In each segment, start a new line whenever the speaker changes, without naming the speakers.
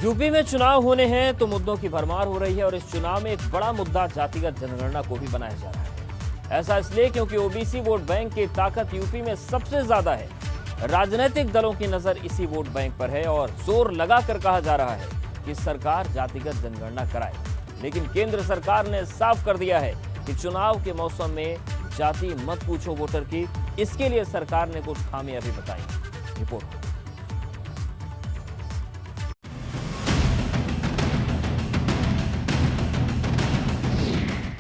UP में चुनाव होने हैं तो मुद्दों की भरमार हो रही है और इस चुनाव में एक बड़ा मुद्दा जातिगत जनगणना को भी बनाया जा रहा है। ऐसा इसलिए क्योंकि ओबीसी वोट बैंक की ताकत यूपी में सबसे ज्यादा है। राजनीतिक दलों की नजर इसी वोट बैंक पर है और जोर लगाकर कहा जा रहा है कि सरकार जातिगत जनगणना कराए। लेकिन केंद्र सरकार ने साफ कर दिया है कि चुनाव के मौसम में जाति मत पूछो वोटर की। इसके लिए सरकार ने कुछ खामियां भी बताई। रिपोर्ट।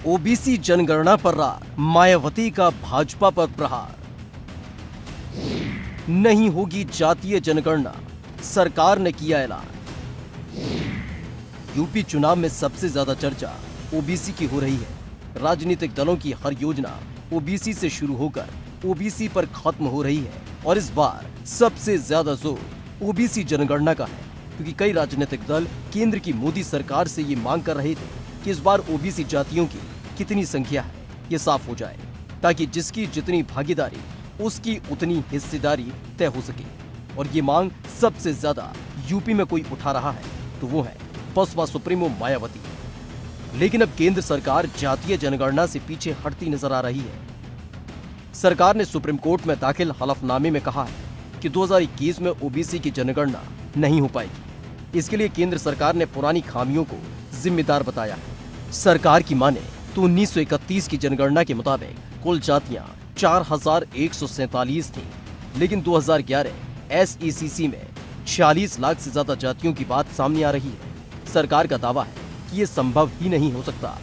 ओबीसी जनगणना पर रार, मायावती का भाजपा पर प्रहार। नहीं होगी जातीय जनगणना, सरकार ने किया ऐलान। यूपी चुनाव में सबसे ज्यादा चर्चा ओबीसी की हो रही है। राजनीतिक दलों की हर योजना ओबीसी से शुरू होकर ओबीसी पर खत्म हो रही है और इस बार सबसे ज्यादा जोर ओबीसी जनगणना का है, क्योंकि कई राजनीतिक दल केंद्र की मोदी सरकार से ये मांग कर रहे थे कि इस बार ओबीसी जातियों की कितनी संख्या है ये साफ हो जाए, ताकि जिसकी जितनी भागीदारी उसकी उतनी हिस्सेदारी तय हो सके। और ये मांग सबसे ज्यादा यूपी में कोई उठा रहा है तो वो है बसपा सुप्रीमो मायावती। लेकिन अब केंद्र सरकार जातीय जनगणना से पीछे हटती नजर आ रही है। सरकार ने सुप्रीम कोर्ट में दाखिल हलफनामे में कहा है कि 2021 में ओबीसी की जनगणना नहीं हो पाएगी। इसके लिए केंद्र सरकार ने पुरानी खामियों को जिम्मेदार बताया है। सरकार की माने तो 1931 की जनगणना के मुताबिक कुल जातियां 4147 थीं, लेकिन 2011 एसईसीसी में 46 लाख से ज्यादा जातियों की बात सामने आ रही है। सरकार का दावा है कि ये संभव ही नहीं हो सकता।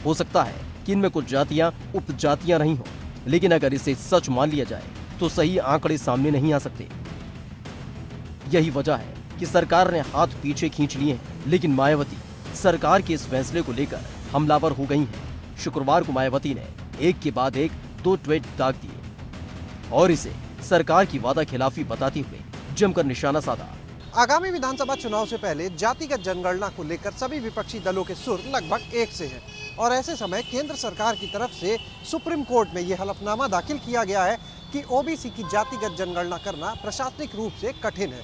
हो सकता है कि इनमें कुछ जातियां उपजातियां नहीं हो, लेकिन अगर इसे सच मान लिया जाए तो सही आंकड़े सामने नहीं आ सकते। यही वजह है कि सरकार ने हाथ पीछे खींच लिए हैं। लेकिन मायावती सरकार के इस फैसले को लेकर हमलावर हो गई हैं। शुक्रवार को मायावती ने एक के बाद एक 2 ट्वीट दाग दिए और इसे सरकार की वादा खिलाफी बताते हुए जमकर निशाना साधा।
आगामी विधानसभा चुनाव से पहले जातिगत जनगणना को लेकर सभी विपक्षी दलों के सुर लगभग एक से हैं और ऐसे समय केंद्र सरकार की तरफ से सुप्रीम कोर्ट में यह हलफनामा दाखिल किया गया है कि ओबीसी की जातिगत जनगणना करना प्रशासनिक रूप से कठिन है।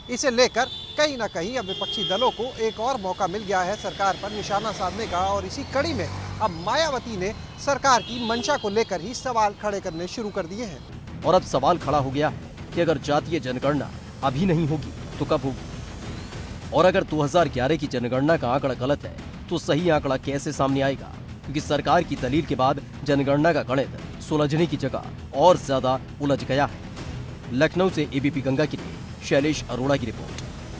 इसे लेकर कहीं ना कहीं अब विपक्षी दलों को एक और मौका मिल गया है सरकार पर निशाना साधने का और इसी कड़ी में अब मायावती ने सरकार की मंशा को लेकर ही सवाल खड़े करने शुरू कर दिए हैं।
और अब सवाल खड़ा हो गया है कि अगर जातीय जनगणना अभी नहीं होगी तो कब होगी? और अगर 2011 की जनगणना का आंकड़ा गलत है तो सही आंकड़ा कैसे सामने आएगा? क्योंकि सरकार की दलील के बाद जनगणना का गणित सुलझने की जगह और ज्यादा उलझ गया है। लखनऊ से एबीपी गंगा के लिए शैलेश अरोड़ा की रिपोर्ट।